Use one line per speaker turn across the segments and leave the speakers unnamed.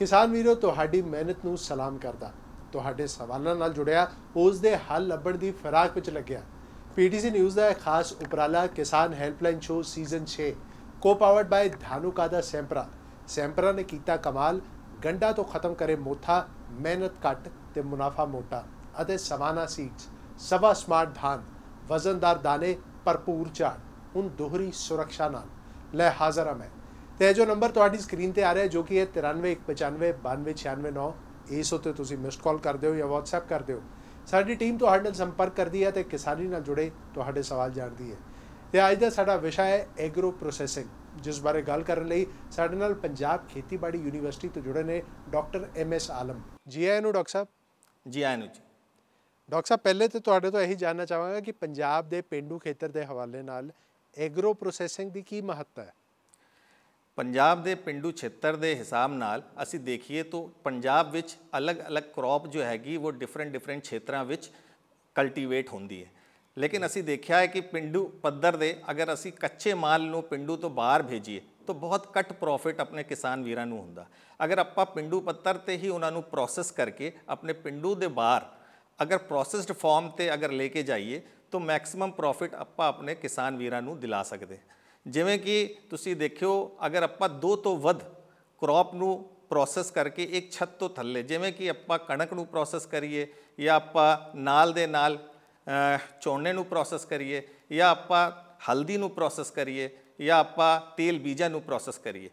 किसान वीरों तुहाडी मेहनत नूं सलाम करदा। तुहाडे सवालों नाल जुड़िया उस दे हल लभण दी फिराक विच लग्या। पीटीसी न्यूज़ का एक खास उपराला किसान हैल्पलाइन शो सीजन 6 को पावर्ड बाय धानुकादा सैंपरा। सैंपरा ने कीता कमाल, गंडा तो खत्म करे मोथा, मेहनत घट ते मुनाफा मोटा अते सवाना सीड्स, सवा स्मार्ट धान, वजनदार दाने, भरपूर झाड़, उन दोहरी सुरक्षा नाल लै हाज़र हाँ मैं। तो जो नंबर तुहाडी स्क्रीन पर आ रहा है जो कि है 93 195 92 96 9, इस उत्ते तुसीं मिस्ड कॉल कर दो या व्हाट्सएप कर दो। साडी टीम तुहाडे नाल संपर्क करती है तो किसानी नाल जुड़े तुहाडे सवाल जानती है। तो अज का साडा विषय है एग्रो प्रोसैसिंग, जिस बारे गल करन लई साडे नाल पंजाब खेतीबाड़ी यूनीवर्सिटी तो जुड़े ने डॉक्टर MS आलम। जी आए नूं डॉक्टर साहब।
जी आए नूं जी।
डॉक्टर साहब पहले तो तुहाडे तो यही जानना चाहांगा कि पंजाब के पेंडू खेतर के हवाले नाल एग्रो प्रोसैसिंग की महत्ता है।
पंजाब के पिंडू क्षेत्र के हिसाब नाल असी देखिए तो पंजाब विच अलग अलग क्रॉप जो हैगी वो डिफरेंट क्षेत्रों में कल्टीवेट होंदी है। लेकिन असी देखा है कि पिंडू पद्धर दे अगर असी कच्चे माल नूं पिंडू तो बाहर भेजीए तो बहुत घट प्रॉफिट अपने किसान वीरां नूं हुंदा। अगर आपां पिंडू पत्तर ते ही उन्होंने प्रोसैस करके अपने पिंडू दे बाहर अगर प्रोसैसड फॉर्म ते अगर लेके जाइए तो मैक्सिमम प्रॉफिट आपां अपने किसान वीरां नूं दिला सकते। जिवें कि तुसी देखियो अगर आपां 2 तो वध क्रॉप नूं प्रोसैस करके एक छत तो थल्ले जिवें कि आपां कणक नूं प्रोसैस करिए या आपां नाल दे नाल झोने नूं प्रोसैस करिए या आपां हल्दी नूं प्रोसैस करिए या आपां तेल बीजा नूं प्रोसैस करिए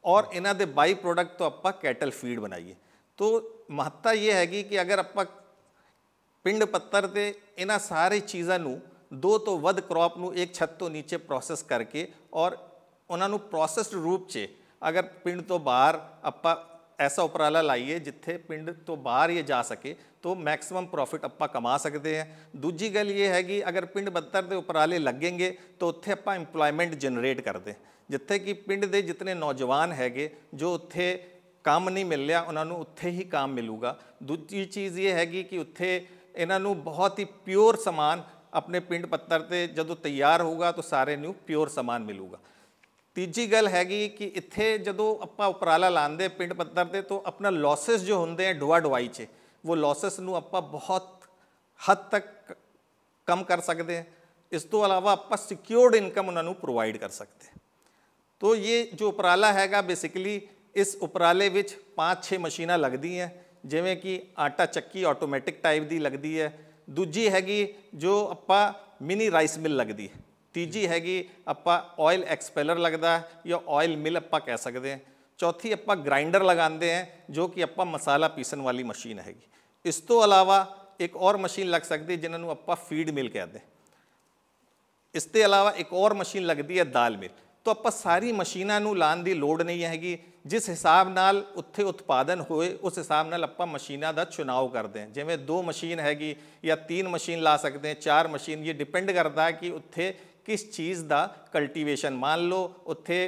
और इन्हां दे बाई प्रोडक्ट तो आपां कैटल फीड बनाइए। तो महत्ता ये हैगी कि अगर आपां पिंड पत्तर ते इन्हां सारी चीज़ां नूं 2 तो वध क्रॉप नूं एक छत तो नीचे प्रोसैस करके और उन्होंने प्रोसैसड रूप से अगर पिंड तो बाहर आपां ऐसा उपराला लाइए जिथे पिंड तो बाहर ये जा सके तो मैक्सिमम प्रॉफिट आपां कमा सकते हैं। दूजी गल ये है कि अगर पिंड पत्तर के उपराले लगेंगे तो उत्थे आपां इंप्लॉयमेंट जनरेट करते जिथे कि पिंड के जितने नौजवान हैगे जो उत्थे काम नहीं मिल रहा उन्होंने उत्थे ही काम मिलूगा। दूजी चीज़ ये हैगी कि उत्थे इन्हों बहुत ही प्योर समान अपने पिंड पत्तर ते जदों तैयार होगा तो सारे नूं प्योर समान मिलूगा। तीजी गल हैगी कि इत्थे जदों आपां उपराला लांदे पिंड पत्तर ते तो अपना लॉसेस जो होंदे हैं ढुआ ढुआई च वो लॉसेस नूं आपां बहुत हद तक कम कर सकते हैं। इस तो अलावा आपां सिक्योर्ड इनकम उन्होंने प्रोवाइड कर सकते हैं। तो ये जो उपराला हैगा बेसिकली इस उपराले विच 5-6 मशीनां लगदी हैं जिवें कि आटा चक्की ऑटोमैटिक टाइप की लगती है। दूजी हैगी जो आपां मिनी राइस मिल लगती है। तीजी हैगी आपां ऑयल एक्सपेलर लगता है या ऑयल मिल आपां कह सकते हैं। चौथी आपां ग्राइंडर लगाते हैं जो कि आपां मसाला पीसन वाली मशीन हैगी। इस तो अलावा एक और मशीन लग सकती है जिन्होंने आपां फीड मिल कहते हैं। इसके अलावा एक और मशीन लगती है दाल मिल। तो आपां सारी मशीनां नूं लाण दी लोड़ नहीं हैगी। जिस हिसाब नाल उत्थे उत्पादन होए उस हिसाब नाल आपां मशीनां दा चुनाव करते हैं। जिवें 2 मशीन हैगी या 3 मशीन ला सकते हैं, 4 मशीन, ये डिपेंड करता है कि उत्थे किस चीज़ का कल्टीवेशन। मान लो उत्थे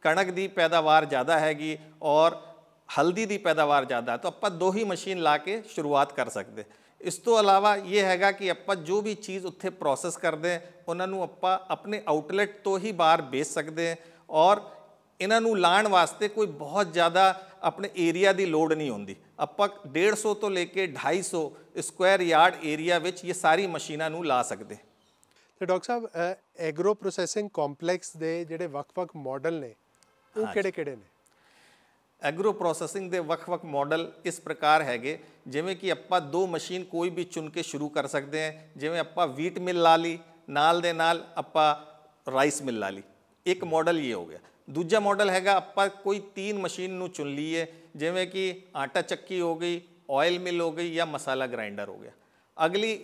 कणक की पैदावार ज़्यादा हैगी और हल्दी की पैदावार ज़्यादा है तो आपां 2 ही मशीन ला के शुरुआत कर सकते। इस तो अलावा ये हैगा कि आपां जो भी चीज़ उत्थे प्रोसैस करते हैं उन्होंने आपां अपने आउटलैट तो ही बाहर बेच सकते हैं और इन्हों लाण वास्ते कोई बहुत ज़्यादा अपने एरिया की लोड़ नहीं होंदी। आपां 150 तो लेके 250 स्क्वायर यार्ड एरिया विच ये सारी मशीनां नूं ला सकते।
तो डॉक्टर साहब एग्रो प्रोसैसिंग कॉम्पलैक्स के जिहड़े वक्-वक् मॉडल ने वो किहड़े-किहड़े ने?
एग्रो प्रोसैसिंग के वक्-वक् मॉडल इस प्रकार हैगे जिवें कि आपां 2 मशीन कोई भी चुन के शुरू कर सकते हैं। जिवें आपां वीट मिल ला ली, नाल दे नाल आपां राइस मिल ला ली। एक मॉडल ये हो गया। दूजा मॉडल हैगा आपां कोई 3 मशीन नूं चुन लीए जिवें कि आटा चक्की हो गई, ऑयल मिल हो गई या मसाला ग्राइंडर हो गया। अगली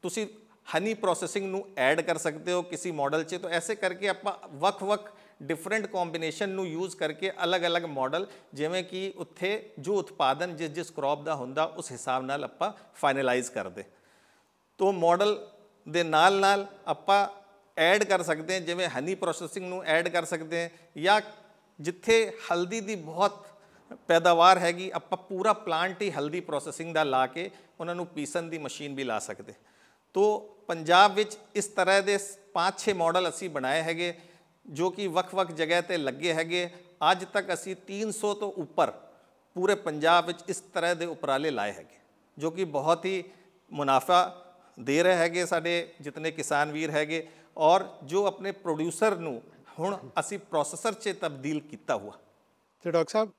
तुसी हनी प्रोसैसिंग नूं ऐड कर सकते हो किसी मॉडल च। तो ऐसे करके आपां वक्-वक् डिफरेंट कॉम्बीनेशन नूं यूज़ करके अलग अलग मॉडल जिवें कि उत्थे जो उत्पादन जिस जिस क्रॉप का हुंदा उस हिसाब नाल आपां फाइनलाइज करते। तो मॉडल दे नाल नाल आपां ऐड कर सकते हैं जिवें हनी प्रोसैसिंग नूं ऐड कर सकते हैं या जिथे हल्दी की बहुत पैदावार हैगी आपां पूरा प्लांट ही हल्दी प्रोसैसिंग का ला के उन्होंने पीसन की मशीन भी ला सकते। तो पंजाब विच इस तरह के 5-6 मॉडल असी बनाए हैगे जो कि वक्-वक् जगह ते लगे हैगे। अज तक असी 300 तो उपर ਪੂਰੇ ਪੰਜਾਬ ਵਿੱਚ ਇਸ ਤਰ੍ਹਾਂ ਦੇ ਉਪਰਾਲੇ ਲਾਏ ਹੈਗੇ ਜੋ ਕਿ ਬਹੁਤ ਹੀ ਮੁਨਾਫਾ ਦੇ ਰਹੇ ਹੈਗੇ ਸਾਡੇ ਜਿਤਨੇ ਕਿਸਾਨ ਵੀਰ ਹੈਗੇ, ਔਰ ਜੋ ਆਪਣੇ ਪ੍ਰੋਡਿਊਸਰ ਨੂੰ ਹੁਣ ਅਸੀਂ ਪ੍ਰੋਸੈਸਰ 'ਚ ਤਬਦੀਲ ਕੀਤਾ ਹੁਆ।
ਤੇ ਡਾਕਟਰ ਸਾਹਿਬ,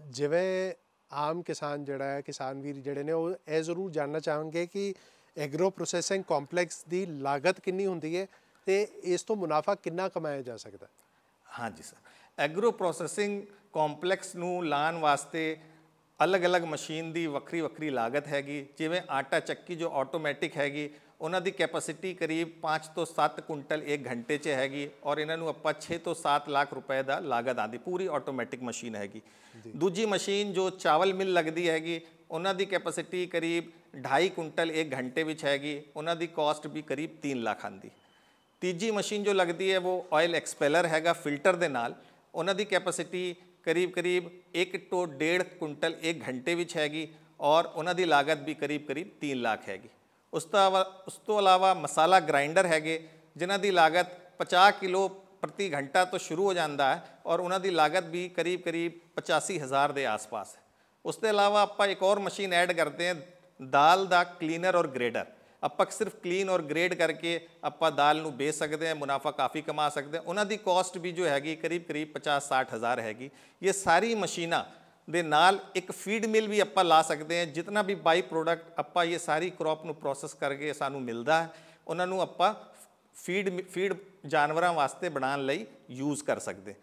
ਜਿਵੇਂ ਆਮ ਕਿਸਾਨ ਜਿਹੜਾ ਹੈ, ਕਿਸਾਨ ਵੀਰ ਜਿਹੜੇ ਨੇ, ਉਹ ਇਹ ਜ਼ਰੂਰ ਜਾਣਨਾ ਚਾਹਾਂਗੇ ਕਿ ਐਗਰੋ ਪ੍ਰੋਸੈਸਿੰਗ ਕੰਪਲੈਕਸ ਦੀ ਲਾਗਤ ਕਿੰਨੀ ਹੁੰਦੀ ਹੈ ਤੇ ਇਸ ਤੋਂ ਮੁਨਾਫਾ ਕਿੰਨਾ ਕਮਾਇਆ ਜਾ ਸਕਦਾ?
ਹਾਂਜੀ ਸਰ, ਐਗਰੋ ਪ੍ਰੋਸੈਸਿੰਗ ਕੰਪਲੈਕਸ ਨੂੰ ਲਾਉਣ ਵਾਸਤੇ ਅਲੱਗ-ਅਲੱਗ ਮਸ਼ੀਨ ਦੀ ਵੱਖਰੀ ਵੱਖਰੀ ਲਾਗਤ ਹੈਗੀ। ਜਿਵੇਂ ਆਟਾ ਚੱਕੀ ਜੋ ਆਟੋਮੈਟਿਕ ਹੈਗੀ, ਉਹਨਾਂ ਦੀ ਕੈਪੈਸਿਟੀ ਕਰੀਬ 5 ਤੋਂ 7 ਕੁਇੰਟਲ 1 ਘੰਟੇ 'ਚ ਹੈਗੀ, ਔਰ ਇਹਨਾਂ ਨੂੰ ਆਪਾਂ 6 ਤੋਂ 7 ਲੱਖ ਰੁਪਏ ਦਾ ਲਾਗਤ ਆਉਂਦੀ, ਪੂਰੀ ਆਟੋਮੈਟਿਕ ਮਸ਼ੀਨ ਹੈਗੀ। ਦੂਜੀ ਮਸ਼ੀਨ ਜੋ ਚਾਵਲ ਮਿਲ ਲੱਗਦੀ ਹੈਗੀ, ਉਹਨਾਂ ਦੀ ਕੈਪੈਸਿਟੀ ਕਰੀਬ 2.5 ਕੁਇੰਟਲ 1 ਘੰਟੇ ਵਿੱਚ ਹੈਗੀ, ਉਹਨਾਂ ਦੀ ਕਾਸਟ ਵੀ ਕਰੀਬ 3 ਲੱਖ ਆਉਂਦੀ। ਤੀਜੀ ਮਸ਼ੀਨ ਜੋ ਲੱਗਦੀ ਹੈ ਉਹ ਆਇਲ ਐਕਸਪੈਲਰ ਹੈਗਾ ਫਿਲਟਰ ਦੇ ਨਾਲ, ਉਹਨਾਂ ਦੀ ਕੈਪੈਸਿਟੀ ਕਰੀਬ 1 ਤੋਂ 1.5 ਕੁਇੰਟਲ 1 ਘੰਟੇ ਵਿੱਚ ਹੈਗੀ, ਔਰ ਉਹਨਾਂ ਦੀ ਲਾਗਤ ਵੀ ਕਰੀਬ 3 ਲੱਖ ਹੈਗੀ। ਉਸ ਤੋਂ ਇਲਾਵਾ ਮਸਾਲਾ ਗ੍ਰਾਈਂਡਰ ਹੈਗੇ ਜਿਨ੍ਹਾਂ ਦੀ ਲਾਗਤ 50 ਕਿਲੋ ਪ੍ਰਤੀ ਘੰਟਾ ਤੋਂ ਸ਼ੁਰੂ ਹੋ ਜਾਂਦਾ ਹੈ, ਔਰ ਉਹਨਾਂ ਦੀ ਲਾਗਤ ਵੀ ਕਰੀਬ 85,000 ਦੇ ਆਸ-ਪਾਸ ਹੈ। ਉਸ ਤੋਂ ਇਲਾਵਾ ਆਪਾਂ ਇੱਕ ਹੋਰ ਮਸ਼ੀਨ ਐਡ ਕਰਦੇ ਹਾਂ, ਦਾਲ ਦਾ ਕਲੀਨਰ ਔਰ ਗ੍ਰੇਡਰ। ਆਪਾਂ ਸਿਰਫ ਕਲੀਨ ਔਰ ਗ੍ਰੇਡ ਕਰਕੇ ਆਪਾਂ ਦਾਲ ਨੂੰ ਵੇਚ ਸਕਦੇ ਹਾਂ, ਮੁਨਾਫਾ ਕਾਫੀ ਕਮਾ ਸਕਦੇ ਹਾਂ। ਉਹਨਾਂ ਦੀ ਕਾਸਟ ਵੀ ਜੋ ਹੈਗੀ ਕਰੀਬ 50-60 ਹਜ਼ਾਰ ਹੈਗੀ। ਇਹ ਸਾਰੀ ਮਸ਼ੀਨਾਂ ਦੇ ਨਾਲ ਇੱਕ ਫੀਡ ਮਿਲ ਵੀ ਆਪਾਂ ਲਾ ਸਕਦੇ ਹਾਂ। ਜਿਤਨਾ ਵੀ ਬਾਈ ਪ੍ਰੋਡਕਟ ਆਪਾਂ ਇਹ ਸਾਰੀ ਕ੍ਰੌਪ ਨੂੰ ਪ੍ਰੋਸੈਸ ਕਰਕੇ ਸਾਨੂੰ ਮਿਲਦਾ ਹੈ, ਉਹਨਾਂ ਨੂੰ ਆਪਾਂ ਫੀਡ ਜਾਨਵਰਾਂ ਵਾਸਤੇ ਬਣਾਉਣ ਲਈ ਯੂਜ਼ ਕਰ ਸਕਦੇ।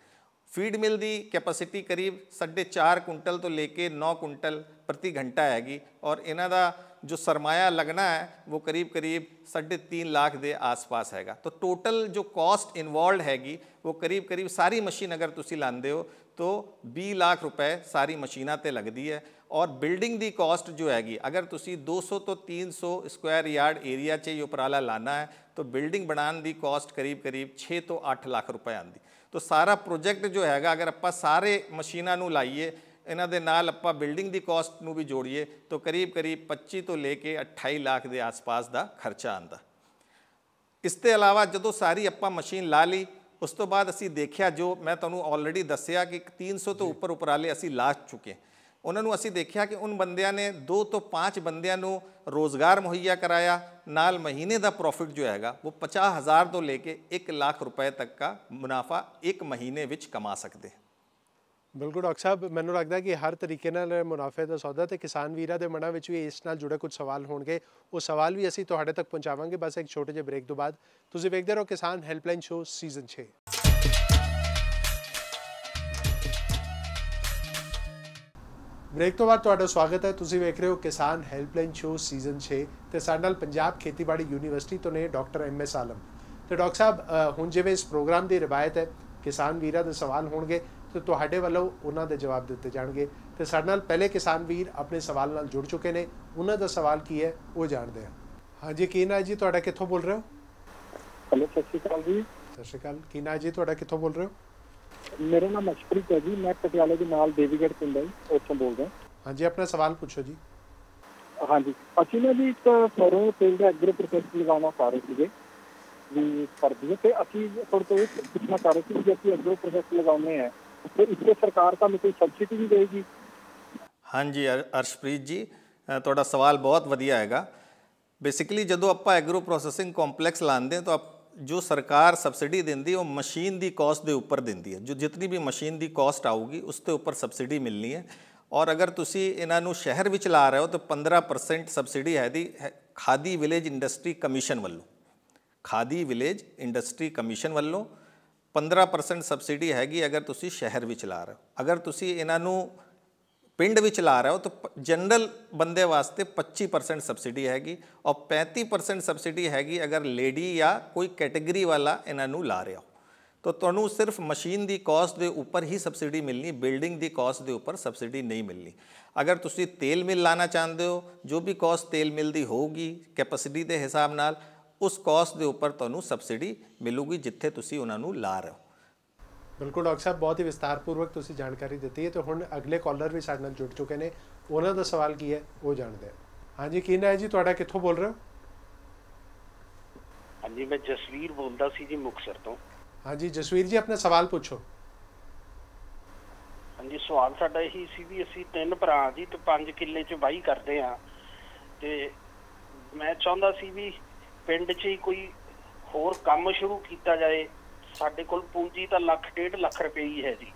ਫੀਡ ਮਿਲ ਦੀ ਕੈਪੈਸਿਟੀ ਕਰੀਬ 4.5 ਕੁਇੰਟਲ ਤੋਂ ਲੈ ਕੇ 9 ਕੁਇੰਟਲ ਪ੍ਰਤੀ ਘੰਟਾ ਹੈਗੀ, ਔਰ ਇਹਨਾਂ ਦਾ जो सरमाया लगना है वो करीब 3.5 लाख के आस-पास हैगा। तो टोटल जो कॉस्ट इन्वॉल्व हैगी वो करीब सारी मशीन अगर तुसी लांदे हो तो 20 लाख रुपए सारी मशीनां ते लगदी है। और बिल्डिंग दी कॉस्ट जो हैगी अगर तुसी 200 तो 300 स्क्वायर यार्ड एरिया च ये उपराला लाना है तो बिल्डिंग बनाने दी कॉस्ट करीब 6 तो 8 लाख रुपए आंदी। तो सारा प्रोजेक्ट जो हैगा अगर आपां सारे मशीनां नूं लाइए, ਇਹਨਾਂ ਦੇ ਨਾਲ ਆਪਾਂ ਬਿਲਡਿੰਗ ਦੀ ਕਾਸਟ ਨੂੰ ਵੀ ਜੋੜੀਏ ਤਾਂ ਕਰੀਬ 25 ਤੋਂ ਲੈ ਕੇ 28 ਲੱਖ ਦੇ ਆਸ-ਪਾਸ ਦਾ ਖਰਚਾ ਆਉਂਦਾ। ਇਸ ਤੋਂ ਇਲਾਵਾ ਜਦੋਂ ਸਾਰੀ ਆਪਾਂ ਮਸ਼ੀਨ ਲਾ ਲਈ ਉਸ ਤੋਂ ਬਾਅਦ ਅਸੀਂ ਦੇਖਿਆ, ਜੋ ਮੈਂ ਤੁਹਾਨੂੰ ਆਲਰੇਡੀ ਦੱਸਿਆ ਕਿ 300 ਤੋਂ ਉੱਪਰ ਉਪਰਾਲੇ ਅਸੀਂ ਲਾ ਚੁੱਕੇ, ਉਹਨਾਂ ਨੂੰ ਅਸੀਂ ਦੇਖਿਆ ਕਿ ਉਨ ਬੰਦਿਆਂ ਨੇ 2 ਤੋਂ 5 ਬੰਦਿਆਂ ਨੂੰ ਰੋਜ਼ਗਾਰ ਮੁਹੱਈਆ ਕਰਾਇਆ, ਨਾਲ ਮਹੀਨੇ ਦਾ ਪ੍ਰੋਫਿਟ ਜੋ ਹੈਗਾ ਉਹ 50,000 ਤੋਂ ਲੈ ਕੇ 1 ਲੱਖ ਰੁਪਏ ਤੱਕ ਦਾ ਮੁਨਾਫਾ ਇੱਕ ਮਹੀਨੇ ਵਿੱਚ ਕਮਾ ਸਕਦੇ।
ਬਿਲਕੁਲ ਡਾਕਟਰ ਸਾਹਿਬ, ਮੈਨੂੰ ਲੱਗਦਾ ਕਿ ਹਰ ਤਰੀਕੇ ਨਾਲ ਮੁਨਾਫੇ ਦਾ ਸੌਦਾ ਤੇ ਕਿਸਾਨ ਵੀਰਾਂ ਦੇ ਮਨਾਂ ਵਿੱਚ ਵੀ ਇਸ ਨਾਲ ਜੁੜੇ ਕੁਝ ਸਵਾਲ ਹੋਣਗੇ, ਉਹ ਸਵਾਲ ਵੀ ਅਸੀਂ ਤੁਹਾਡੇ ਤੱਕ ਪਹੁੰਚਾਵਾਂਗੇ ਬਸ ਇੱਕ ਛੋਟੇ ਜਿਹੇ ਬ੍ਰੇਕ ਤੋਂ ਬਾਅਦ। ਤੁਸੀਂ ਵੇਖਦੇ ਰਹੋ ਕਿਸਾਨ ਹੈਲਪਲਾਈਨ ਸ਼ੋਅ ਸੀਜ਼ਨ 6। ਬ੍ਰੇਕ ਤੋਂ ਬਾਅਦ ਤੁਹਾਡਾ ਸਵਾਗਤ ਹੈ। ਤੁਸੀਂ ਵੇਖ ਰਹੇ ਹੋ ਕਿਸਾਨ ਹੈਲਪਲਾਈਨ ਸ਼ੋਅ ਸੀਜ਼ਨ 6 ਤੇ ਸਾਡੇ ਨਾਲ ਪੰਜਾਬ ਖੇਤੀਬਾੜੀ ਯੂਨੀਵਰਸਿਟੀ ਤੋਂ ਨੇ ਡਾਕਟਰ MS ਆਲਮ। ਤੇ ਡਾਕਟਰ ਸਾਹਿਬ, ਹੁਣ ਜਿਵੇਂ ਇਸ ਪ੍ਰੋਗਰਾਮ ਦੀ ਰਿਵਾਇਤ ਹੈ ਕਿਸਾਨ ਵੀਰਾਂ ਦੇ ਸਵਾਲ ਹੋਣਗੇ ਤੇ ਤੁਹਾਡੇ ਵੱਲੋਂ ਉਹਨਾਂ ਦੇ ਜਵਾਬ ਦਿੱਤੇ ਜਾਣਗੇ। ਤੇ ਸਾਡੇ ਨਾਲ ਪਹਿਲੇ ਕਿਸਾਨ ਵੀਰ ਆਪਣੇ ਸਵਾਲ ਨਾਲ ਜੁੜ ਚੁੱਕੇ ਨੇ, ਉਹਨਾਂ ਦਾ ਸਵਾਲ ਕੀ ਹੈ ਉਹ ਜਾਣਦੇ ਹਾਂ। ਹਾਂਜੀ, ਕੀ ਨਾਂ ਜੀ ਤੁਹਾਡਾ, ਕਿੱਥੋਂ ਬੋਲ ਰਹੇ ਹੋ?
ਹੈਲੋ, ਸਤਿ ਸ਼੍ਰੀ ਅਕਾਲ ਜੀ।
ਸਤਿ ਸ਼੍ਰੀ ਅਕਾਲ। ਕੀ ਨਾਂ ਜੀ ਤੁਹਾਡਾ, ਕਿੱਥੋਂ ਬੋਲ ਰਹੇ ਹੋ?
ਮੇਰਾ ਨਾਮ ਅਸ਼ਪ੍ਰੀਤ ਹੈ ਜੀ, ਮੈਂ ਪਟਿਆਲੇ ਦੇ ਨਾਲ ਦੇਵੀਗੜ੍ਹ ਪਿੰਡ ਹੈ ਉੱਥੋਂ ਬੋਲ ਰਿਹਾ। ਹਾਂਜੀ,
ਆਪਣਾ ਸਵਾਲ ਪੁੱਛੋ ਜੀ।
ਹਾਂਜੀ, ਅਸੀਂ ਨਾ ਜੀ ਇੱਕ ਸਰੋਂ ਤੇਲ ਦਾ ਐਗਰੋ ਪ੍ਰੋਸੈਸ ਲਗਾਉਣਾ ਚਾਹ ਰਹੇ ਸੀਗੇ ਵੀ ਕਰਦੀ, ਤੇ ਅਸੀਂ ਤੁਹਾਡੇ ਤੋਂ ਇਹ ਪੁੱਛਣਾ ਚਾਹ ਰਹੇ ਸੀ ਕਿ ਅਸੀਂ ਐਗਰੋ ਪ੍ਰੋਸੈਸ ਲਗਾਉਂਦੇ ਹਾਂ ਤੇ ਇਸ ਤੇ ਸਰਕਾਰ ਤੁਹਾਨੂੰ ਕੋਈ ਸਬਸਿਡੀ ਵੀ ਦੇਗੀ?
ਹਾਂਜੀ ਅਰਸ਼ਪ੍ਰੀਤ ਜੀ, ਤੁਹਾਡਾ ਸਵਾਲ ਬਹੁਤ ਵਧੀਆ ਹੈਗਾ। ਬੇਸਿਕਲੀ ਜਦੋਂ ਆਪਾਂ ਐਗਰੋ ਪ੍ਰੋਸੈਸਿੰਗ ਕੰਪਲੈਕਸ ਲਾਉਂਦੇ ਤਾਂ ਜੋ ਸਰਕਾਰ ਸਬਸਿਡੀ ਦਿੰਦੀ ਉਹ ਮਸ਼ੀਨ ਦੀ ਕਾਸਟ ਦੇ ਉੱਪਰ ਦਿੰਦੀ ਹੈ। ਜੋ ਜਿਤਨੀ ਵੀ ਮਸ਼ੀਨ ਦੀ ਕਾਸਟ ਆਊਗੀ ਉਸ ਦੇ ਉੱਪਰ ਸਬਸਿਡੀ ਮਿਲਣੀ ਹੈ। ਔਰ ਅਗਰ ਤੁਸੀਂ ਇਹਨਾਂ ਨੂੰ ਸ਼ਹਿਰ ਵਿੱਚ ਲਾ ਰਹੇ ਹੋ ਤਾਂ 15% ਸਬਸਿਡੀ ਹੈ ਦੀ ਖਾਦੀ ਵਿਲੇਜ ਇੰਡਸਟਰੀ ਕਮਿਸ਼ਨ ਵੱਲੋਂ। ਖਾਦੀ ਵਿਲੇਜ ਇੰਡਸਟਰੀ ਕਮਿਸ਼ਨ ਵੱਲੋਂ 15% ਸਬਸਿਡੀ ਹੈਗੀ ਅਗਰ ਤੁਸੀਂ ਸ਼ਹਿਰ ਵਿੱਚ ਲਾ ਰਹੇ ਹੋ। ਅਗਰ ਤੁਸੀਂ ਇਹਨਾਂ ਨੂੰ ਪਿੰਡ ਵਿੱਚ ਲਾ ਰਹੇ ਹੋ ਤਾਂ ਜਨਰਲ ਬੰਦੇ ਵਾਸਤੇ 25% ਸਬਸਿਡੀ ਹੈਗੀ, ਔਰ 35% ਸਬਸਿਡੀ ਹੈਗੀ ਅਗਰ ਲੇਡੀ ਜਾਂ ਕੋਈ ਕੈਟੇਗਰੀ ਵਾਲਾ ਇਹਨਾਂ ਨੂੰ ਲਾ ਰਿਹਾ ਹੋ। ਤਾਂ ਤੁਹਾਨੂੰ ਸਿਰਫ ਮਸ਼ੀਨ ਦੀ ਕਾਸਟ ਦੇ ਉੱਪਰ ਹੀ ਸਬਸਿਡੀ ਮਿਲਣੀ, ਬਿਲਡਿੰਗ ਦੀ ਕਾਸਟ ਦੇ ਉੱਪਰ ਸਬਸਿਡੀ ਨਹੀਂ ਮਿਲਣੀ। ਅਗਰ ਤੁਸੀਂ ਤੇਲ ਮਿਲ ਲਾਣਾ ਚਾਹੁੰਦੇ ਹੋ, ਜੋ ਵੀ ਕਾਸਟ ਤੇਲ ਮਿਲ ਦੀ ਹੋਊਗੀ ਕੈਪੈਸਿਟੀ ਦੇ ਹਿਸਾਬ ਨਾਲ, ਉਸ ਕਾਸਟ ਦੇ ਉੱਪਰ ਤੁਹਾਨੂੰ ਸਬਸਿਡੀ ਮਿਲੂਗੀ ਜਿੱਥੇ ਤੁਸੀਂ ਉਹਨਾਂ ਨੂੰ ਲਾ ਰਹੇ ਹੋ।
ਬਿਲਕੁਲ ਡਾਕਟਰ ਸਾਹਿਬ, ਬਹੁਤ ਹੀ ਵਿਸਤਾਰਪੂਰਵਕ ਤੁਸੀਂ ਜਾਣਕਾਰੀ ਦਿੱਤੀ ਹੈ। ਤੇ ਹੁਣ ਅਗਲੇ ਕਾਲਰ ਵੀ ਸਾਡੇ ਨਾਲ ਜੁੜ ਚੁੱਕੇ ਨੇ, ਉਹਨਾਂ ਦਾ ਸਵਾਲ ਕੀ ਹੈ ਉਹ ਜਾਣਦੇ ਹਾਂ। ਹਾਂਜੀ, ਕੀ ਨਾਂ ਹੈ ਜੀ ਤੁਹਾਡਾ, ਕਿੱਥੋਂ ਬੋਲ ਰਹੇ ਹੋ?
ਹਾਂਜੀ, ਮੈਂ ਜਸਵੀਰ ਬੋਲਦਾ ਸੀ ਜੀ ਮੁਕਤਸਰ ਤੋਂ।
ਹਾਂਜੀ ਜਸਵੀਰ ਜੀ, ਆਪਣਾ ਸਵਾਲ ਪੁੱਛੋ।
ਹਾਂਜੀ, ਸਵਾਲ ਸਾਡਾ ਇਹੀ ਸੀ ਵੀ ਅਸੀਂ 3 ਭਰਾ ਜੀ ਤੇ 5 ਕਿੱਲੇ 'ਚ ਵਾਹੀ ਕਰਦੇ ਹਾਂ, ਤੇ ਮੈਂ ਚਾਹੁੰਦਾ ਸੀ ਵੀ ਪਿੰਡ 'ਚ ਹੀ ਕੋਈ ਹੋਰ ਕੰਮ ਸ਼ੁਰੂ ਕੀਤਾ ਜਾਏ। ਸਾਡੇ ਕੋਲ ਪੂੰਜੀ ਤਾਂ 1.5 ਲੱਖ ਰੁਪਏ ਹੀ ਹੈ ਜੀ,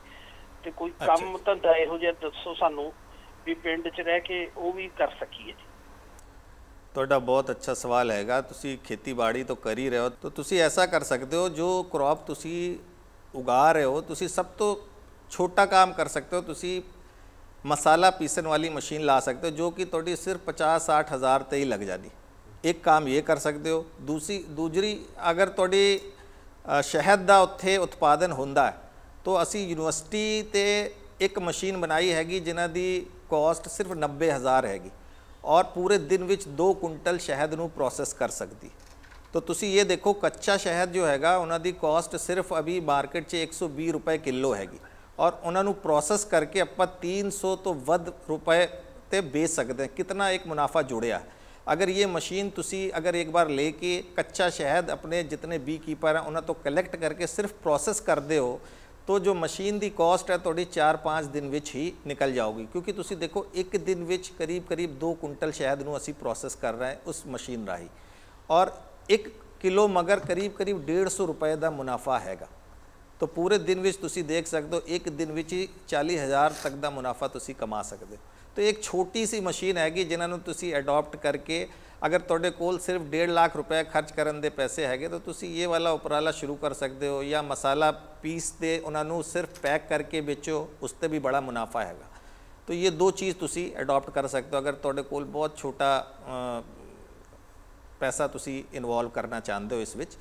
ਤੇ ਕੋਈ ਕੰਮ ਧੰਦਾ ਇਹੋ ਜਿਹਾ ਦੱਸੋ ਸਾਨੂੰ ਵੀ ਪਿੰਡ 'ਚ ਰਹਿ ਕੇ ਉਹ ਵੀ ਕਰ ਸਕੀਏ ਜੀ।
ਤੁਹਾਡਾ ਬਹੁਤ ਅੱਛਾ ਸਵਾਲ ਹੈਗਾ। ਤੁਸੀਂ ਖੇਤੀਬਾੜੀ ਤੋਂ ਕਰ ਹੀ ਰਹੇ ਹੋ, ਤਾਂ ਤੁਸੀਂ ਐਸਾ ਕਰ ਸਕਦੇ ਹੋ, ਜੋ ਕ੍ਰੌਪ ਤੁਸੀਂ ਉਗਾ ਰਹੇ ਹੋ, ਤੁਸੀਂ ਸਭ ਤੋਂ ਛੋਟਾ ਕੰਮ ਕਰ ਸਕਦੇ ਹੋ। ਤੁਸੀਂ ਮਸਾਲਾ ਪੀਸਣ ਵਾਲੀ ਮਸ਼ੀਨ ਲਾ ਸਕਦੇ ਹੋ, ਜੋ ਕਿ ਤੁਹਾਡੀ ਸਿਰਫ 50-60 ਹਜ਼ਾਰ ਤੇ ਹੀ ਲੱਗ ਜਾਣੀ। ਇੱਕ ਕੰਮ ਇਹ ਕਰ ਸਕਦੇ ਹੋ। ਦੂਜੀ ਅਗਰ ਤੁਹਾਡੀ ਸ਼ਹਿਦ ਦਾ ਉੱਥੇ ਉਤਪਾਦਨ ਹੁੰਦਾ ਹੈ, ਤਾਂ ਅਸੀਂ ਯੂਨੀਵਰਸਿਟੀ ਤੇ ਇੱਕ ਮਸ਼ੀਨ ਬਣਾਈ ਹੈਗੀ ਜਿਨ੍ਹਾਂ ਦੀ ਕੋਸਟ ਸਿਰਫ 90 ਹਜ਼ਾਰ ਹੈਗੀ, ਔਰ ਪੂਰੇ ਦਿਨ ਵਿੱਚ 2 ਕੁਇੰਟਲ ਸ਼ਹਿਦ ਨੂੰ ਪ੍ਰੋਸੈਸ ਕਰ ਸਕਦੀ। तो तुसी ये देखो कच्चा शहद जो हैगा उन्हां दी कॉस्ट सिर्फ अभी मार्केट 'ਚ 120 रुपए किलो हैगी, और उन्होंने प्रोसैस करके आप 300 तो वध रुपए ते बेच सकते हैं। कितना एक मुनाफा जुड़िया। अगर ये मशीन तुसी अगर एक बार लेके कच्चा शहद अपने जितने बी कीपर हैं उन्होंने तो कलैक्ट करके सिर्फ प्रोसैस करते हो, तो जो मशीन की कॉस्ट है थोड़ी 4-5 दिन विच ही निकल जाओगी। क्योंकि तुसी देखो एक दिन विच करीब 2 कुंटल शहद नूं असी प्रोसैस कर रहे हैं उस मशीन राही, और 1 किलो मगर करीब 150 रुपए का मुनाफा हैगा। तो पूरे दिन विच तुसी देख सकते हो एक दिन विच ही 40 हज़ार तक का मुनाफा तुसी कमा सकते हो। तो एक छोटी सी मशीन हैगी जिन्होंने तुसी अडॉप्ट करके अगर तुहाडे कोल सिर्फ 1.5 लाख रुपए खर्च करन दे पैसे हैगे तो तुसी ये वाला उपराला शुरू कर सकते हो, या मसाला पीस दे उन्होंने सिर्फ पैक करके बेचो, उससे भी बड़ा मुनाफा हैगा। तो ये 2 चीज़ तुसी अडॉप्ट कर सकते हो अगर तुहाडे कोल बहुत छोटा पैसा तुसी इन्वॉल्व करना चाहते हो इस विच,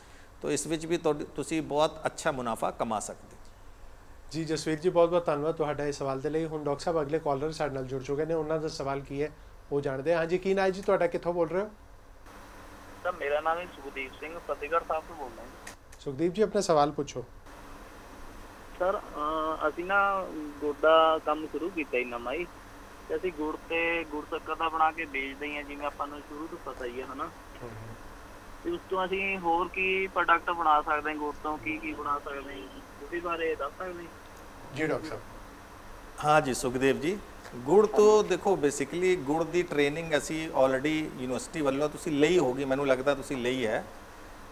तो इस विच भी तुसी बहुत अच्छा मुनाफा कमा सकते हो।
जी जसवीर जी बहुत बहुत धन्यवाद तुहाडा इस सवाल के लिए। हुण डॉक्टर साहब अगले कॉलर साडे नाल जुड़ चुके हैं, उन्हां दा सवाल की है वो जानते हैं। हाँ जी, की नाम है जी तुहाडा, कित्थों बोल रहे हो?
सर मेरा नाम है सुखदीप सिंह, फतेहगढ़ साहब से बोल रहे हैं।
सुखदीप जी अपना सवाल पूछो।
सर ਅਸੀਂ ਨਾ ਗੁੜ ਦਾ ਕੰਮ ਸ਼ੁਰੂ ਕੀਤਾ ਹੀ ਨਵਾਂ ਹੀ, ਤੇ ਅਸੀਂ ਗੁੜ ਸ਼ੱਕਰ ਦਾ ਬਣਾ ਕੇ ਵੇਚਦੇ ਹਾਂ, ਜਿਵੇਂ ਆਪਾਂ ਨੂੰ ਸ਼ੁਰੂ ਤੋਂ ਪਤਾ ਹੀ ਹੈ ਹਨਾ। ਤੇ ਉਸ ਤੋਂ ਅਸੀਂ ਹੋਰ ਕੀ ਪ੍ਰੋਡਕਟ ਬਣਾ ਸਕਦੇ ਹਾਂ, ਗੁੜ ਤੋਂ ਕੀ ਬਣਾ ਸਕਦੇ ਹਾਂ, ਉਹਦੇ ਬਾਰੇ ਦੱਸ ਸਕਦੇ ਹੋ?
जी डॉक्टर साहब।
हाँ जी सुखदेव जी, गुड़ तो देखो बेसिकली गुड़ की ट्रेनिंग असी ऑलरेडी यूनिवर्सिटी वालों तुसी ਲਈ होगी, मैनू लगता तुसी ਲਈ है।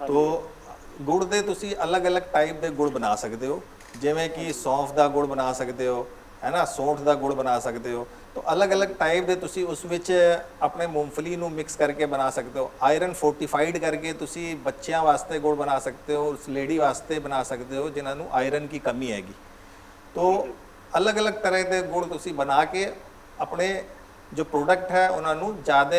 तो गुड़ दे तुसी अलग अलग टाइप के गुड़ बना सकते हो, जिमें कि सौंफ का गुड़ बना सकते हो, है ना, सौंठ का गुड़ बना सकते हो। तो अलग अलग टाइप के तुसी उस विच अपने मूंगफली नू मिक्स करके बना सकते हो। आयरन फोर्टिफाइड करके तुसी बच्चों वास्ते गुड़ बना सकते हो, उस लेडी वास्ते बना सकते हो जिन्होंने आयरन की कमी हैगी। तो अलग अलग तरह के गुड़ तुसी बना के अपने जो प्रोडक्ट है उन्होंने ज़्यादा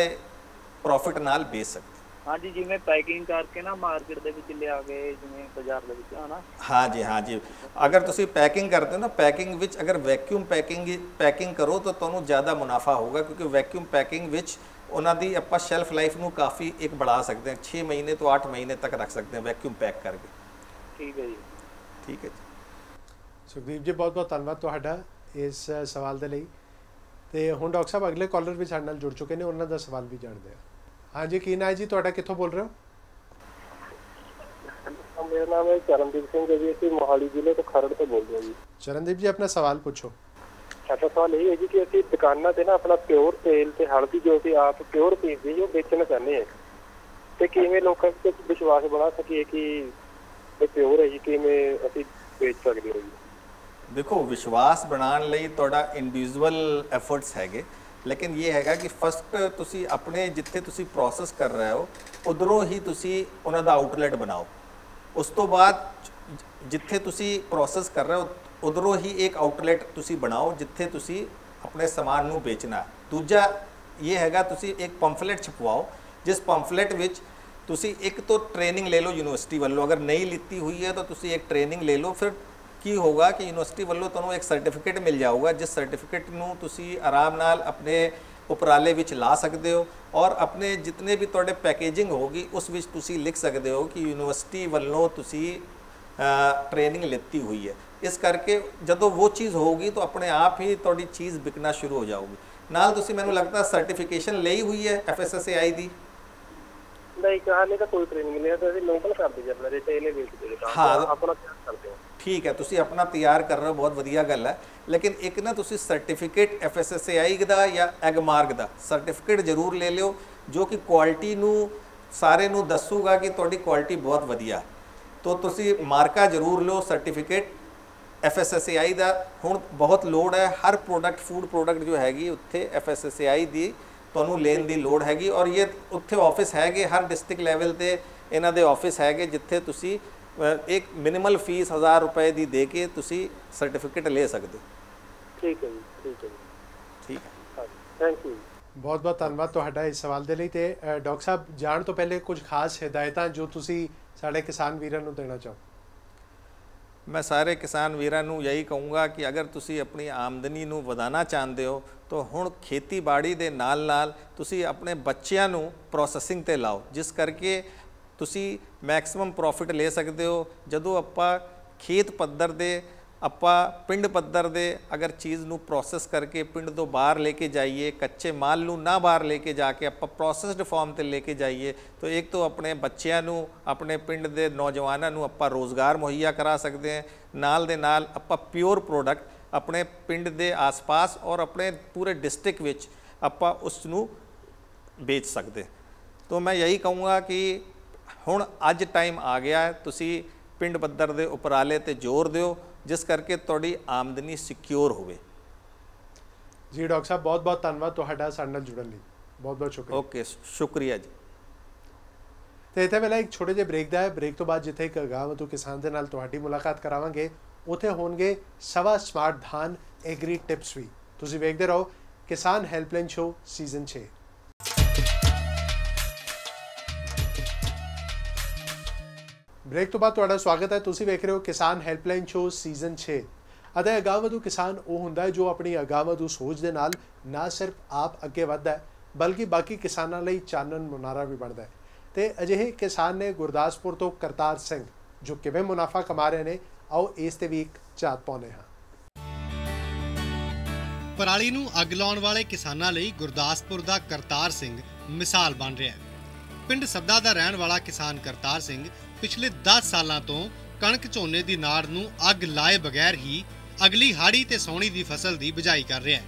प्रॉफिट नाल बेच सकते।
हाँ जी, जिमें पैकिंग करके ना मार्केट दे विच लिया के जिमें बाजार दे विच है ना।
हाँ जी, अगर तुसी पैकिंग करते हो ना, पैकिंग विच अगर वैक्यूम पैकिंग करो तो तुहानू ज़्यादा मुनाफा होगा, क्योंकि वैक्यूम पैकिंग विच उन्होंने आपां शेल्फ लाइफ नू काफ़ी एक बढ़ा सकते हैं, 6 महीने तो 8 महीने तक रख सकते हैं वैक्यूम पैक करके।
ठीक है जी।
ठीक है जी।
सुखदीप जी बहुत बहुत धन्यवाद तुहाडा इस सवाल के लिए। तो हुण डॉक्टर साहब अगले कॉलर भी साडे नाल जुड़ चुके हैं, उन्हां दा सवाल भी जानते हैं। हाँ जी, की नाम है जी तुहाडा, कित्थों बोल रहे हो?
मेरा नाम है चरणदीप सिंह जी, ਅਸੀਂ ਮੋਹਾਲੀ ਜ਼ਿਲ੍ਹੇ ਤੋਂ ਖਰੜ ਤੋਂ ਬੋਲ ਰਹੇ ਹਾਂ ਜੀ।
चरणदीप जी अपना सवाल पूछो।
ਸਾਡਾ ਸਵਾਲ ਇਹ ਹੈ ਜੀ ਕਿ ਅਸੀਂ ਦੁਕਾਨਾਂ ਤੇ ਨਾ ਆਪਣਾ ਪਿਓਰ ਤੇਲ ਤੇ ਹਲਦੀ ਜੋ ਅਸੀਂ ਆਪ ਪਿਓਰ ਪੀਸਦੇ ਜੋ ਵੇਚਣਾ ਚਾਹੁੰਦੇ ਹਾਂ, ਤੇ ਕਿਵੇਂ ਲੋਕਾਂ ਵਿੱਚ ਵਿਸ਼ਵਾਸ ਬਣਾ ਸਕੀਏ ਕਿ ਇਹ ਪਿਓਰ ਹੈ ਜੀ, ਕਿਵੇਂ ਅਸੀਂ ਵੇਚ ਸਕਦੇ ਹਾਂ ਜੀ?
देखो विश्वास बनाने ਲਈ ਤੁਹਾਡਾ इंडिविजुअल एफर्ट्स हैगे, लेकिन ये हैगा कि फस्ट तुसी अपने जिथे तुसी प्रोसैस कर रहे हो उधरों ही तुसी उन्हां दा आउटलेट बनाओ। उस तो बाद जिथे तुसी प्रोसैस कर रहे हो उधरों ही एक आउटलेट तुसी बनाओ जिथे तुसी अपने समान नू बेचना। दूजा ये हैगा तुसी एक पंफलेट छपवाओ, जिस पंफलेट विच तुसी एक तो ट्रेनिंग ले लो यूनिवर्सिटी वालों, अगर नहीं लीती हुई है तो तुसी एक ट्रेनिंग ले लो। फिर की होगा कि यूनिवर्सिटी वालों तुहानू एक सर्टिफिकेट मिल जाऊगा, जिस सर्टिफिकेट नू तुसी आराम नाल अपने उपराले विच ला सकते हो, और अपने जितने भी तुहाडे पैकेजिंग होगी उस विच तुसी लिख सकते हो कि यूनिवर्सिटी वालों तुसी ट्रेनिंग लेती हुई है। इस करके जदों वो चीज़ होगी तो अपने आप ही तुहाडी चीज़ बिकना शुरू हो जाऊगी। नाल तुसी मैनू लगता सर्टिफिकेशन ਲਈ हुई है FSSAI दी?
नहीं हाले तो कोई ट्रेनिंग नहीं है, तो लोकल करते जी अपना रिटेल बेचते हैं।
हाँ
अपना तैयार करते हैं।
ठीक है, ਤੁਸੀਂ ਆਪਣਾ ਤਿਆਰ ਕਰ ਰਹੇ ਹੋ, ਬਹੁਤ ਵਧੀਆ ਗੱਲ ਹੈ। ਲੇਕਿਨ ਇੱਕ ਨਾ ਤੁਸੀਂ ਸਰਟੀਫਿਕੇਟ FSSAI ਦਾ ਜਾਂ ਐਗਮਾਰਕ ਦਾ ਸਰਟੀਫਿਕੇਟ ਜ਼ਰੂਰ ਲੈ ਲਿਓ, ਜੋ ਕਿ ਕੁਆਲਿਟੀ ਨੂੰ ਸਾਰੇ ਨੂੰ ਦੱਸੂਗਾ ਕਿ ਤੁਹਾਡੀ ਕੁਆਲਿਟੀ ਬਹੁਤ ਵਧੀਆ। ਤੋ ਤੁਸੀਂ ਮਾਰਕਾ ਜ਼ਰੂਰ ਲਓ ਸਰਟੀਫਿਕੇਟ FSSAI ਦਾ। ਹੁਣ ਬਹੁਤ ਲੋੜ ਹੈ ਹਰ ਪ੍ਰੋਡਕਟ ਫੂਡ ਪ੍ਰੋਡਕਟ ਜੋ ਹੈਗੀ ਉੱਥੇ FSSAI ਦੀ ਤੁਹਾਨੂੰ ਲੈਣ ਦੀ ਲੋੜ ਹੈਗੀ। ਔਰ ਇਹ ਉੱਥੇ ਆਫਿਸ ਹੈਗੇ ਹਰ ਡਿਸਟ੍ਰਿਕਟ ਲੈਵਲ ਤੇ ਇਹਨਾਂ ਦੇ ਆਫਿਸ ਹੈਗੇ, ਜਿੱਥੇ ਤੁਸੀਂ एक मिनिमल फीस 1000 रुपए दी दे के तुसी सर्टिफिकेट ले सकते हो।
ठीक है जी, ठीक है जी,
ठीक है,
थैंक यू।
बहुत बहुत धन्यवाद तुहाडा इस सवाल दे लई। ते डॉक्टर साहब जाण तो पहले कुछ खास हिदायतां जो तुसी साडे किसान वीरां नूं देना चाहो?
मैं सारे किसान वीरां नूं यही कहूँगा कि अगर तुसी अपनी आमदनी नूं वधाना चाहते हो तो हुण खेतीबाड़ी दे नाल नाल तुसी अपने बच्चियां नूं प्रोसैसिंग ते लाओ, जिस करके ਤੁਸੀਂ ਮੈਕਸਿਮਮ ਪ੍ਰੋਫਿਟ ਲੈ ਸਕਦੇ ਹੋ। ਜਦੋਂ ਆਪਾਂ ਖੇਤ ਪੱਧਰ ਦੇ ਆਪਾਂ ਪਿੰਡ ਪੱਧਰ ਦੇ ਅਗਰ ਚੀਜ਼ ਨੂੰ ਪ੍ਰੋਸੈਸ ਕਰਕੇ ਪਿੰਡ ਤੋਂ ਬਾਹਰ ਲੈ ਕੇ ਜਾਈਏ, ਕੱਚੇ ਮਾਲ ਨੂੰ ਨਾ ਬਾਹਰ ਲੈ ਕੇ ਜਾ ਕੇ ਆਪਾਂ ਪ੍ਰੋਸੈਸਡ ਫਾਰਮ ਤੇ ਲੈ ਕੇ ਜਾਈਏ, ਤਾਂ ਇੱਕ ਤਾਂ ਆਪਣੇ ਬੱਚਿਆਂ ਨੂੰ ਆਪਣੇ ਪਿੰਡ ਦੇ ਨੌਜਵਾਨਾਂ ਨੂੰ ਆਪਾਂ ਰੋਜ਼ਗਾਰ ਮੁਹੱਈਆ ਕਰਾ ਸਕਦੇ ਹਾਂ, ਨਾਲ ਦੇ ਨਾਲ ਆਪਾਂ ਪਿਓਰ ਪ੍ਰੋਡਕਟ ਆਪਣੇ ਪਿੰਡ ਦੇ ਆਸ-ਪਾਸ ਔਰ ਆਪਣੇ ਪੂਰੇ ਡਿਸਟ੍ਰਿਕਟ ਵਿੱਚ ਆਪਾਂ ਉਸ ਨੂੰ ਵੇਚ ਸਕਦੇ। ਤਾਂ ਮੈਂ ਯਹੀ ਕਹੂੰਗਾ ਕਿ ਹੁਣ ਅੱਜ ਟਾਈਮ ਆ ਗਿਆ ਹੈ, ਤੁਸੀਂ ਪਿੰਡ ਪੱਧਰ ਦੇ ਉਪਰਾਲੇ ਤੇ ਜ਼ੋਰ ਦਿਓ, ਜਿਸ ਕਰਕੇ ਤੁਹਾਡੀ ਆਮਦਨੀ ਸਿਕਿਉਰ ਹੋਵੇ।
ਜੀ ਡਾਕਟਰ ਸਾਹਿਬ ਬਹੁਤ ਬਹੁਤ ਧੰਨਵਾਦ ਤੁਹਾਡਾ ਸਾਡੇ ਨਾਲ ਜੁੜਨ ਲਈ, ਬਹੁਤ ਬਹੁਤ ਸ਼ੁਕਰੀਆ।
ਓਕੇ, ਸ਼ੁਕਰੀਆ ਜੀ।
ਤੇ ਇੱਥੇ ਵੇਲੇ ਇੱਕ ਛੋਟੇ ਜਿਹੇ ਬ੍ਰੇਕ ਦਾ ਹੈ। ਬ੍ਰੇਕ ਤੋਂ ਬਾਅਦ ਜਿੱਥੇ ਇੱਕ ਅਗਾਂਹਵਧੂ ਕਿਸਾਨ ਦੇ ਨਾਲ ਤੁਹਾਡੀ ਮੁਲਾਕਾਤ ਕਰਾਵਾਂਗੇ, ਉੱਥੇ ਹੋਣਗੇ ਸਵਾ ਸਮਾਰਟ ਧਾਨ ਐਗਰੀ ਟਿਪਸ ਵੀ। ਤੁਸੀਂ ਵੇਖਦੇ ਰਹੋ ਕਿਸਾਨ ਹੈਲਪਲਾਈਨ ਸ਼ੋ ਸੀਜ਼ਨ 6। ਬ੍ਰੇਕ ਤੋਂ ਬਾਅਦ ਤੁਹਾਡਾ ਸਵਾਗਤ ਹੈ। ਤੁਸੀਂ ਵੇਖ ਰਹੇ ਹੋ ਕਿਸਾਨ ਹੈਲਪਲਾਈਨ ਸ਼ੋ ਸੀਜ਼ਨ 6 ਅਤੇ ਅਗਾਂਹਵਧੂ ਕਿਸਾਨ ਉਹ ਹੁੰਦਾ ਹੈ ਜੋ ਆਪਣੀ ਅਗਾਂਹਵਧੂ ਸੋਚ ਦੇ ਨਾਲ ਨਾ ਸਿਰਫ ਆਪ ਅੱਗੇ ਵੱਧਦਾ ਹੈ, ਬਲਕਿ ਬਾਕੀ ਕਿਸਾਨਾਂ ਲਈ ਚਾਨਣ ਮੁਨਾਰਾ ਵੀ ਬਣਦਾ ਹੈ। ਤੇ ਅਜਿਹੇ ਕਿਸਾਨ ਨੇ ਗੁਰਦਾਸਪੁਰ ਤੋਂ ਕਰਤਾਰ ਸਿੰਘ, ਜੋ ਕਿਵੇਂ ਮੁਨਾਫਾ ਕਮਾ ਰਹੇ ਨੇ, ਆਓ ਇਸ ਤੇ ਵੀ ਇੱਕ ਝਾਤ ਪਾਉਂਦੇ ਹਾਂ।
ਪਰਾਲੀ ਨੂੰ ਅੱਗ ਲਾਉਣ ਵਾਲੇ ਕਿਸਾਨਾਂ ਲਈ ਗੁਰਦਾਸਪੁਰ ਦਾ ਕਰਤਾਰ ਸਿੰਘ ਮਿਸਾਲ ਬਣ ਰਿਹਾ ਹੈ। ਪਿੰਡ ਸੱਦਾ ਦਾ ਰਹਿਣ ਵਾਲਾ ਕਿਸਾਨ ਕਰਤਾਰ ਸਿੰਘ ਪਿਛਲੇ 10 ਸਾਲਾਂ ਤੋਂ ਕਣਕ ਝੋਨੇ ਦੀ ਨਾੜ ਨੂੰ ਅੱਗ ਲਾਏ ਬਗੈਰ ਹੀ ਅਗਲੀ ਹਾੜੀ ਤੇ ਸੌਣੀ ਦੀ ਫਸਲ ਦੀ ਬਿਜਾਈ ਕਰ ਰਿਹਾ ਹੈ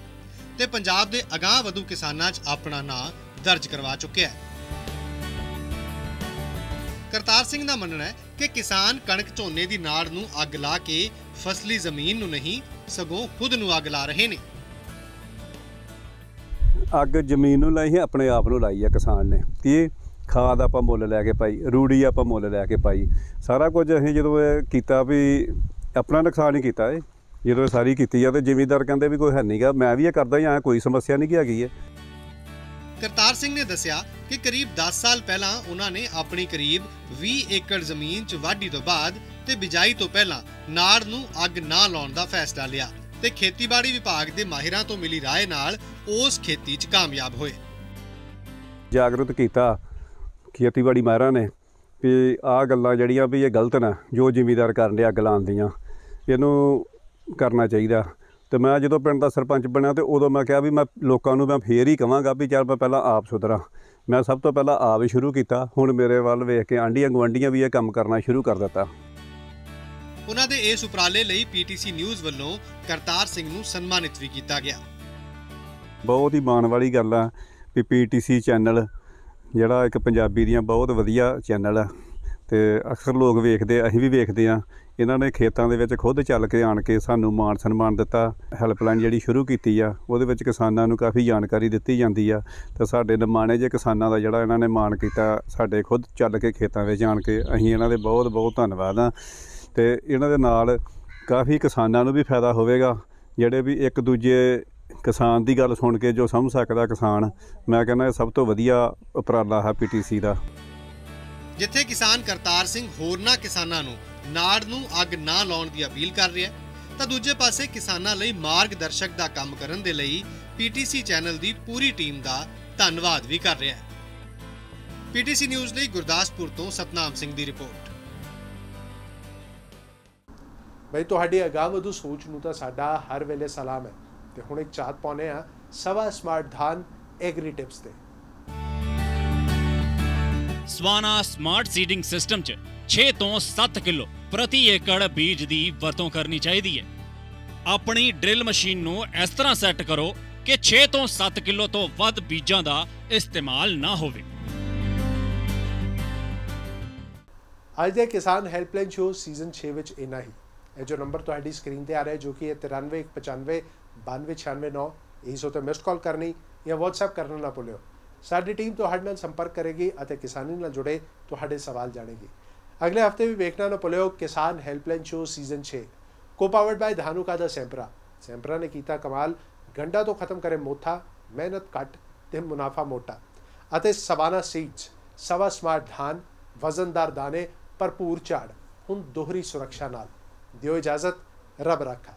ਤੇ ਪੰਜਾਬ ਦੇ ਅਗਾਂਹਵਧੂ ਕਿਸਾਨਾਂ 'ਚ ਆਪਣਾ ਨਾਂ ਦਰਜ ਕਰਵਾ ਚੁੱਕਿਆ ਹੈ। ਕਰਤਾਰ ਸਿੰਘ ਦਾ ਮੰਨਣਾ ਹੈ ਕਿ ਕਿਸਾਨ ਕਣਕ ਝੋਨੇ ਦੀ ਨਾੜ ਨੂੰ ਅੱਗ ਲਾ ਕੇ ਫਸਲੀ ਜ਼ਮੀਨ ਨੂੰ ਨਹੀਂ ਸਗੋਂ ਖੁਦ ਨੂੰ ਅੱਗ ਲਾ ਰਹੇ ਨੇ।
ਅੱਗ ਜ਼ਮੀਨ ਨੂੰ ਲਾਈ ਹੈ, ਆਪਣੇ ਆਪ ਨੂੰ ਲਾਈ ਹੈ ਕਿਸਾਨ ਨੇ। ਕਿ ਖਾਦ ਆਪਾਂ ਮੁੱਲ ਲੈ ਕੇ ਪਾਈ, ਰੂੜੀ ਆਪਾਂ ਮੁੱਲ ਲੈ ਕੇ ਪਾਈ, ਸਾਰਾ ਕੁਝ ਅਸੀਂ ਜਦੋਂ ਇਹ ਕੀਤਾ ਵੀ ਆਪਣਾ ਨੁਕਸਾਨ ਹੀ ਕੀਤਾ ਇਹ ਜਦੋਂ ਸਾਰੀ ਕੀਤੀ ਆ। ਤੇ ਜ਼ਿਮੀਂਦਾਰ ਕਹਿੰਦੇ ਵੀ ਕੋਈ ਹੈ ਨਹੀਂ ਗਾ, ਮੈਂ ਵੀ ਇਹ ਕਰਦਾ ਹੀ ਆ, ਕੋਈ ਸਮੱਸਿਆ ਨਹੀਂ ਹੈਗੀ ਹੈ।
ਕਰਤਾਰ ਸਿੰਘ ਨੇ ਦੱਸਿਆ ਕਿ ਕਰੀਬ 10 ਸਾਲ ਪਹਿਲਾਂ ਉਹਨਾਂ ਨੇ ਆਪਣੀ ਕਰੀਬ 20 ਏਕੜ ਜ਼ਮੀਨ 'ਚ ਵਾਢੀ ਤੋਂ ਬਾਅਦ ਤੇ ਬਿਜਾਈ ਤੋਂ ਪਹਿਲਾਂ ਨਾੜ ਨੂੰ ਅੱਗ ਨਾ ਲਾਉਣ ਦਾ ਫੈਸਲਾ ਲਿਆ ਤੇ ਖੇਤੀਬਾੜੀ ਵਿਭਾਗ ਦੇ ਮਾਹਿਰਾਂ ਤੋਂ ਮਿਲੀ ਰਾਏ ਨਾਲ ਉਸ ਖੇਤੀ 'ਚ ਕਾਮਯਾਬ ਹੋਏ।
ਜਾਗਰੂਕ ਕੀਤਾ ਖੇਤੀਬਾੜੀ ਮਾਹਿਰਾਂ ਨੇ ਵੀ ਆਹ ਗੱਲਾਂ ਜਿਹੜੀਆਂ ਵੀ ਇਹ ਗਲਤ ਨੇ, ਜੋ ਜ਼ਿਮੀਂਦਾਰ ਕਰਨ ਦੇ ਅੱਗ ਲਾਉਣ ਦੀਆਂ, ਇਹਨੂੰ ਕਰਨਾ ਚਾਹੀਦਾ। ਤੇ ਮੈਂ ਜਦੋਂ ਪਿੰਡ ਦਾ ਸਰਪੰਚ ਬਣਿਆ ਤੇ ਉਦੋਂ ਮੈਂ ਕਿਹਾ ਵੀ ਮੈਂ ਲੋਕਾਂ ਨੂੰ ਮੈਂ ਫੇਰ ਹੀ ਕਹਾਂਗਾ ਵੀ ਚੱਲ ਮੈਂ ਪਹਿਲਾਂ ਆਪ ਸੁਧਰਾਂ। ਮੈਂ ਸਭ ਤੋਂ ਪਹਿਲਾਂ ਆਪ ਹੀ ਸ਼ੁਰੂ ਕੀਤਾ। ਹੁਣ ਮੇਰੇ ਵੱਲ ਵੇਖ ਕੇ ਆਂਢੀਆਂ ਗੁਆਂਢੀਆਂ ਵੀ ਇਹ ਕੰਮ ਕਰਨਾ ਸ਼ੁਰੂ ਕਰ ਦਿੱਤਾ।
ਉਹਨਾਂ ਦੇ ਇਸ ਉਪਰਾਲੇ ਲਈ PTC ਨਿਊਜ਼ ਵੱਲੋਂ ਕਰਤਾਰ ਸਿੰਘ ਨੂੰ ਸਨਮਾਨਿਤ ਵੀ ਕੀਤਾ ਗਿਆ।
ਬਹੁਤ ਹੀ ਮਾਣ ਵਾਲੀ ਗੱਲ ਆ ਵੀ PTC ਚੈਨਲ ਜਿਹੜਾ ਇੱਕ ਪੰਜਾਬੀ ਦੀਆਂ ਬਹੁਤ ਵਧੀਆ ਚੈਨਲ ਆ ਤੇ ਅਕਸਰ ਲੋਕ ਵੇਖਦੇ, ਅਸੀਂ ਵੀ ਵੇਖਦੇ ਆ। ਇਹਨਾਂ ਨੇ ਖੇਤਾਂ ਦੇ ਵਿੱਚ ਖੁਦ ਚੱਲ ਕੇ ਆਣ ਕੇ ਸਾਨੂੰ ਮਾਣ ਸਨਮਾਨ ਦਿੱਤਾ। ਹੈਲਪਲਾਈਨ ਜਿਹੜੀ ਸ਼ੁਰੂ ਕੀਤੀ ਆ ਉਹਦੇ ਵਿੱਚ ਕਿਸਾਨਾਂ ਨੂੰ ਕਾਫੀ ਜਾਣਕਾਰੀ ਦਿੱਤੀ ਜਾਂਦੀ ਆ ਤੇ ਸਾਡੇ ਨਿਮਾਣੇ ਜੇ ਕਿਸਾਨਾਂ ਦਾ ਜਿਹੜਾ ਇਹਨਾਂ ਨੇ ਮਾਣ ਕੀਤਾ, ਸਾਡੇ ਖੁਦ ਚੱਲ ਕੇ ਖੇਤਾਂ ਵਿੱਚ ਆਣ ਕੇ, ਅਸੀਂ ਇਹਨਾਂ ਦੇ ਬਹੁਤ ਬਹੁਤ ਧੰਨਵਾਦ ਆ। ਤੇ ਇਹਨਾਂ ਦੇ ਨਾਲ ਕਾਫੀ ਕਿਸਾਨਾਂ ਨੂੰ ਵੀ ਫਾਇਦਾ ਹੋਵੇਗਾ, ਜਿਹੜੇ ਵੀ ਇੱਕ ਦੂਜੇ ਕਿਸਾਨ ਦੀ ਗੱਲ ਸੁਣ ਕੇ ਜੋ ਸਮਝ ਸਕਦਾ ਕਿਸਾਨ। ਮੈਂ ਕਹਿੰਦਾ ਇਹ ਸਭ ਤੋਂ ਵਧੀਆ ਉਪਰਾਲਾ ਹੈ PTC ਦਾ।
ਜਿੱਥੇ ਕਿਸਾਨ ਕਰਤਾਰ ਸਿੰਘ ਹੋਰਨਾਂ ਕਿਸਾਨਾਂ ਨੂੰ ਨਾੜ ਨੂੰ ਅੱਗ ਨਾ ਲਾਉਣ ਦੀ ਅਪੀਲ ਕਰ ਰਿਹਾ, ਤਾਂ ਦੂਜੇ ਪਾਸੇ ਕਿਸਾਨਾਂ ਲਈ ਮਾਰਗਦਰਸ਼ਕ ਦਾ ਕੰਮ ਕਰਨ ਦੇ ਲਈ PTC ਚੈਨਲ ਦੀ ਪੂਰੀ ਟੀਮ ਦਾ ਧੰਨਵਾਦ ਵੀ ਕਰ ਰਿਹਾ ਹੈ। PTC ਨਿਊਜ਼ ਲਈ ਗੁਰਦਾਸਪੁਰ ਤੋਂ ਸਤਨਾਮ ਸਿੰਘ ਦੀ ਰਿਪੋਰਟ।
ਬਈ ਤੁਹਾਡੀ ਅਗਾਂਹਵਧੂ ਸੋਚ ਨੂੰ ਤਾਂ ਸਾਡਾ ਹਰ ਵੇਲੇ ਸਲਾਮ ਹੈ। ਤੇ ਹੁਣ ਇੱਕ ਝਾਤ ਪਾਉਂਦੇ ਹਾਂ ਸਵਾ ਸਮਾਰਟ ਧਾਨ ਐਗਰੀ ਟਿਪਸ ਤੇ।
ਸਵਾਨਾ ਸਮਾਰਟ ਸੀਡਿੰਗ ਸਿਸਟਮ 'ਚ 6 ਤੋਂ 7 ਕਿਲੋ ਪ੍ਰਤੀ ਏਕੜ ਬੀਜ ਦੀ ਵਰਤੋਂ ਕਰਨੀ ਚਾਹੀਦੀ ਹੈ। ਆਪਣੀ ਡਰਿਲ ਮਸ਼ੀਨ ਨੂੰ ਇਸ ਤਰ੍ਹਾਂ ਸੈੱਟ ਕਰੋ ਕਿ 6 ਤੋਂ 7 ਕਿਲੋ ਤੋਂ ਵੱਧ ਬੀਜਾਂ ਦਾ ਇਸਤੇਮਾਲ ਨਾ ਹੋਵੇ।
ਅੱਜ ਦੇ ਕਿਸਾਨ ਹੈਲਪਲਾਈਨ ਸ਼ੋ ਸੀਜ਼ਨ 6 ਵਿੱਚ ਇੰਨਾ ਹੀ। ਇਹ ਜੋ ਨੰਬਰ ਤੁਹਾਡੀ ਸਕਰੀਨ ਤੇ ਆ ਰਿਹਾ ਜੋ ਕਿ 93 195 92 9 ਇਸ ਉੱਤੇ ਮਿਸਡ ਕਾਲ ਕਰਨੀ ਜਾਂ WhatsApp ਕਰਨਾ ਨਾ ਭੁੱਲਿਓ। ਸਾਡੀ ਟੀਮ ਤੁਹਾਡੇ ਨਾਲ ਸੰਪਰਕ ਕਰੇਗੀ ਅਤੇ ਕਿਸਾਨੀ ਨਾਲ ਜੁੜੇ ਤੁਹਾਡੇ ਸਵਾਲ ਜਾਣੇਗੀ। ਅਗਲੇ ਹਫਤੇ ਵੀ ਵੇਖਣਾ ਨਾ ਭੁੱਲਿਓ ਕਿਸਾਨ ਹੈਲਪਲਾਈਨ ਸ਼ੋ ਸੀਜ਼ਨ 6 ਕੋ-ਪਾਵਰਡ ਬਾय ਧਾਨੂਕਾ ਦਾ ਸੈਂਪਰਾ ਨੇ ਕੀਤਾ ਕਮਾਲ। ਗੰਡਾ ਤੋਂ ਖਤਮ ਕਰੇ ਮੋਥਾ, ਮਿਹਨਤ ਘੱਟ ਤੇ ਮੁਨਾਫਾ ਮੋਟਾ ਅਤੇ ਸਵਾਨਾ ਸੀਡਸ ਸਵਾ ਸਮਾਰਟ ਧਾਨ, ਵਜ਼ਨਦਾਰ ਦਾਣੇ, ਭਰਪੂਰ ਝਾੜ, ਹੁਣ ਦੋਹਰੀ ਸੁਰੱਖਿਆ ਨਾਲ। ਦਿਓ ਇਜਾਜ਼ਤ, ਰੱਬ ਰਾਖਾ।